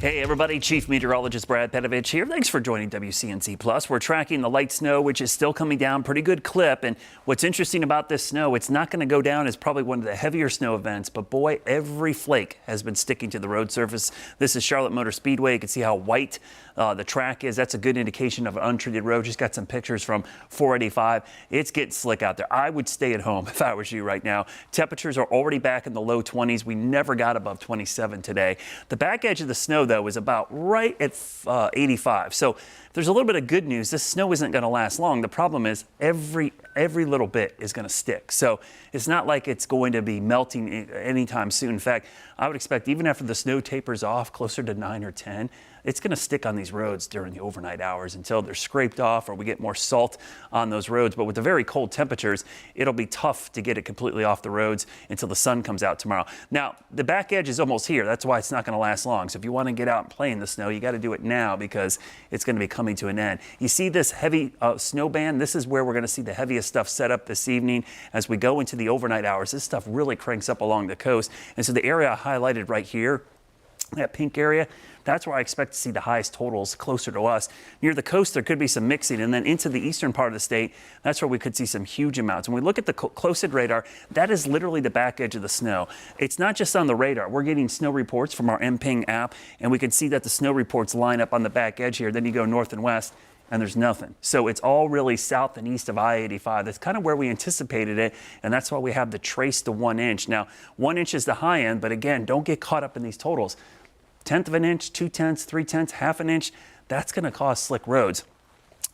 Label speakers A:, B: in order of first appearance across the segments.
A: Hey everybody, Chief Meteorologist Brad Panovich here. Thanks for joining WCNC Plus. We're tracking the light snow, which is still coming down pretty good clip. And what's interesting about this snow, it's not going to go down as probably one of the heavier snow events, but boy, every flake has been sticking to the road surface. This is Charlotte Motor Speedway. You can see how white the track is. That's a good indication of an untreated road. Just got some pictures from 485. It's getting slick out there. I would stay at home if I was you right now. Temperatures are already back in the low 20s. We never got above 27 today. The back edge of the snow, though, is about right at 85. So there's a little bit of good news. This snow isn't going to last long. The problem is every little bit is going to stick. So it's not like it's going to be melting anytime soon. In fact, I would expect even after the snow tapers off closer to 9 or 10, it's going to stick on these roads during the overnight hours until they're scraped off or we get more salt on those roads. But with the very cold temperatures, it'll be tough to get it completely off the roads until the sun comes out tomorrow. Now, the back edge is almost here. That's why it's not going to last long. So if you want to get out and play in the snow, you got to do it now because it's going to be coming to an end. You see this heavy snow band? This is where we're going to see the heaviest stuff set up this evening as we go into the overnight hours. This stuff really cranks up along the coast. And so the area I highlighted right here, that pink area, that's where I expect to see the highest totals closer to us. Near the coast, there could be some mixing, and then into the eastern part of the state, that's where we could see some huge amounts. When we look at the close-in radar, that is literally the back edge of the snow. It's not just on the radar. We're getting snow reports from our MPing app, and we can see that the snow reports line up on the back edge here. Then you go north and west, and there's nothing. So it's all really south and east of I-85. That's kind of where we anticipated it, and that's why we have the trace to 1 inch. Now, 1 inch is the high end, but again, don't get caught up in these totals. 1/10 of an inch, 2/10, 3/10, half an inch, that's going to cause slick roads.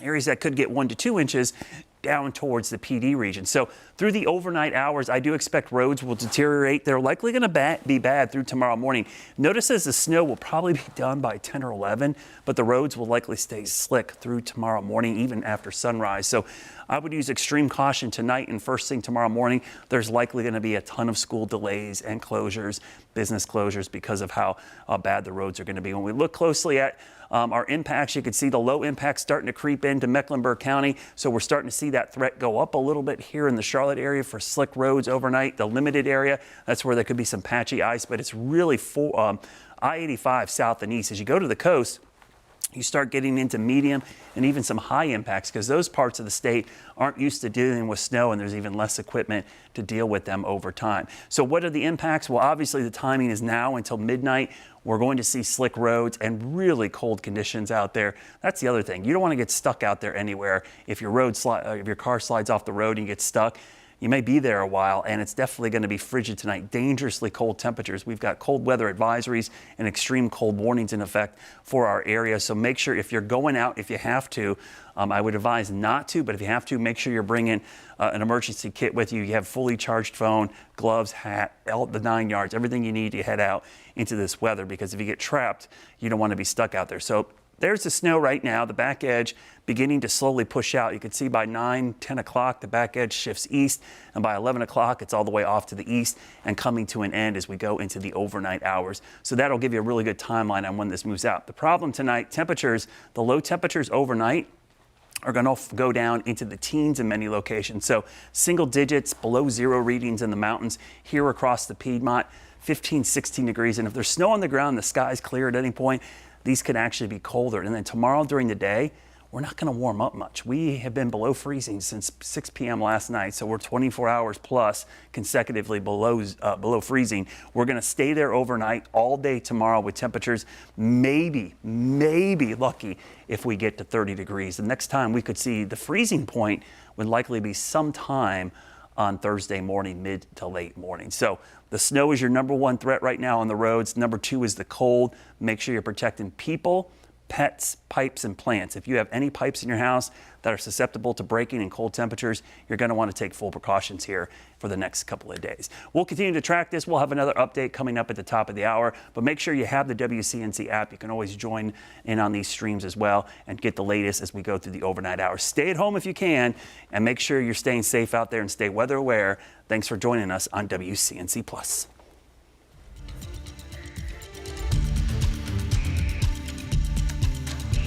A: Areas that could get 1 to 2 inches down towards the PD region. So through the overnight hours, I do expect roads will deteriorate. They're likely going to be bad through tomorrow morning. Notice as the snow will probably be done by 10 or 11, but the roads will likely stay slick through tomorrow morning, even after sunrise. So I would use extreme caution tonight and first thing tomorrow morning. There's likely going to be a ton of school delays and closures, business closures, because of how bad the roads are going to be. When we look closely at our impacts, you can see the low impact starting to creep into Mecklenburg County. So we're starting to see that threat go up a little bit here in the Charlotte area for slick roads overnight. The limited area, that's where there could be some patchy ice, but it's really for I-85 south and east. As you go to the coast, you start getting into medium and even some high impacts because those parts of the state aren't used to dealing with snow, and there's even less equipment to deal with them over time. So what are the impacts? Well, obviously the timing is now until midnight. We're going to see slick roads and really cold conditions out there. That's the other thing. You don't want to get stuck out there anywhere. If your if your car slides off the road and you get stuck, you may be there a while, and it's definitely going to be frigid tonight. Dangerously cold temperatures. We've got cold weather advisories and extreme cold warnings in effect for our area. So make sure if you're going out, if you have to, I would advise not to, but if you have to, make sure you're bringing an emergency kit with you. You have fully charged phone, gloves, hat, the 9 yards, everything you need to head out into this weather, because if you get trapped, you don't want to be stuck out there. So there's the snow right now, the back edge beginning to slowly push out. You can see by 9, 10 o'clock, the back edge shifts east, and by 11 o'clock, it's all the way off to the east and coming to an end as we go into the overnight hours. So that'll give you a really good timeline on when this moves out. The problem tonight, temperatures, the low temperatures overnight are going to go down into the teens in many locations. So single digits, below zero readings in the mountains here across the Piedmont, 15, 16 degrees. And if there's snow on the ground, the sky's clear at any point, these could actually be colder. And then tomorrow during the day, we're not going to warm up much. We have been below freezing since 6 p.m. last night, so we're 24 hours plus consecutively below freezing. We're going to stay there overnight all day tomorrow with temperatures maybe lucky if we get to 30 degrees. The next time we could see the freezing point would likely be sometime on Thursday morning, mid to late morning. So the snow is your #1 threat right now on the roads. #2 is the cold. Make sure you're protecting people, pets, pipes, and plants. If you have any pipes in your house that are susceptible to breaking in cold temperatures, you're going to want to take full precautions here for the next couple of days. We'll continue to track this. We'll have another update coming up at the top of the hour, but make sure you have the WCNC app. You can always join in on these streams as well and get the latest as we go through the overnight hours. Stay at home if you can, and make sure you're staying safe out there and stay weather aware. Thanks for joining us on WCNC Plus.